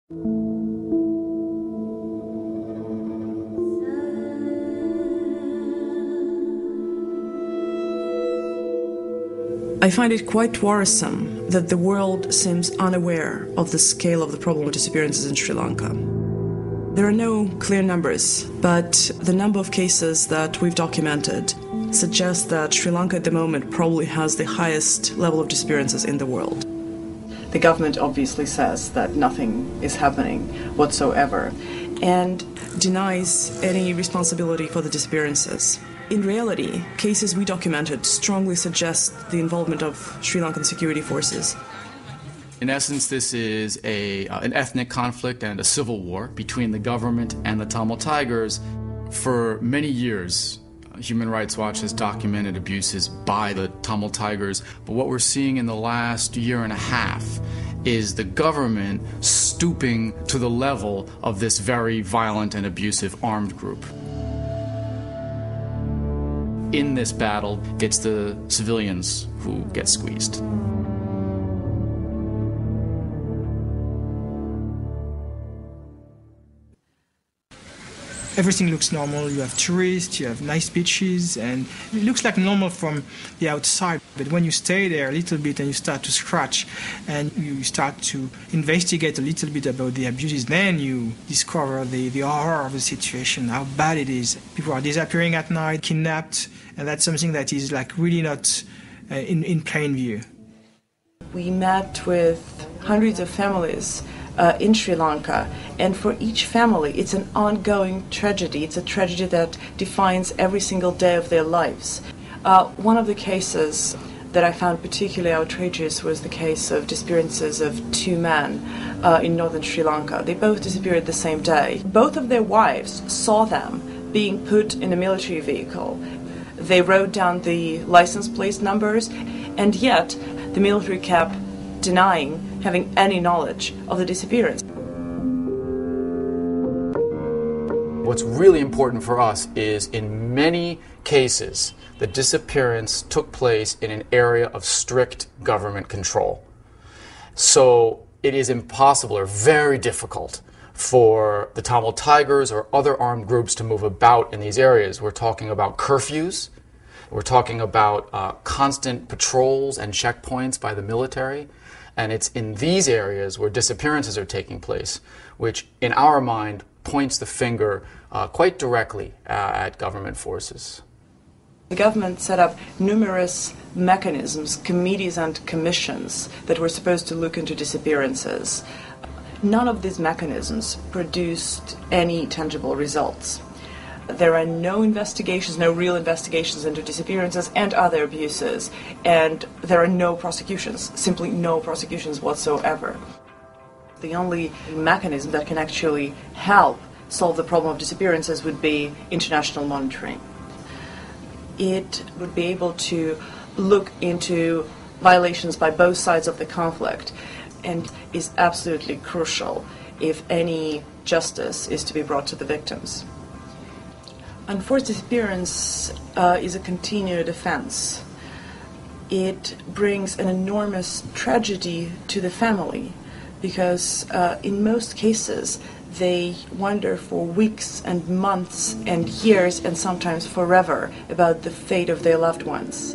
I find it quite worrisome that the world seems unaware of the scale of the problem of disappearances in Sri Lanka. There are no clear numbers, but the number of cases that we've documented suggests that Sri Lanka at the moment probably has the highest level of disappearances in the world. The government obviously says that nothing is happening whatsoever and denies any responsibility for the disappearances. In reality, cases we documented strongly suggest the involvement of Sri Lankan security forces. In essence, this is an ethnic conflict and a civil war between the government and the Tamil Tigers. For many years, Human Rights Watch has documented abuses by the Tamil Tigers, but what we're seeing in the last year and a half is the government stooping to the level of this very violent and abusive armed group. In this battle, it's the civilians who get squeezed. Everything looks normal. You have tourists, you have nice beaches, and it looks like normal from the outside. But when you stay there a little bit and you start to scratch and you start to investigate a little bit about the abuses, then you discover the horror of the situation, how bad it is. People are disappearing at night, kidnapped, and that's something that is like really not in plain view. We met with hundreds of families in Sri Lanka, and for each family it's an ongoing tragedy. It's a tragedy that defines every single day of their lives. One of the cases that I found particularly outrageous was the case of disappearances of two men in northern Sri Lanka. They both disappeared the same day. Both of their wives saw them being put in a military vehicle. They wrote down the license plate numbers, and yet the military kept denying having any knowledge of the disappearance. What's really important for us is, in many cases, the disappearance took place in an area of strict government control. So it is impossible or very difficult for the Tamil Tigers or other armed groups to move about in these areas. We're talking about curfews. We're talking about constant patrols and checkpoints by the military. And it's in these areas where disappearances are taking place, which in our mind points the finger quite directly at government forces. The government set up numerous mechanisms, committees and commissions that were supposed to look into disappearances. None of these mechanisms produced any tangible results. There are no investigations, no real investigations into disappearances and other abuses, and there are no prosecutions, simply no prosecutions whatsoever. The only mechanism that can actually help solve the problem of disappearances would be international monitoring. It would be able to look into violations by both sides of the conflict and is absolutely crucial if any justice is to be brought to the victims. Unforced disappearance is a continued offense. It brings an enormous tragedy to the family because in most cases they wonder for weeks and months and years and sometimes forever about the fate of their loved ones.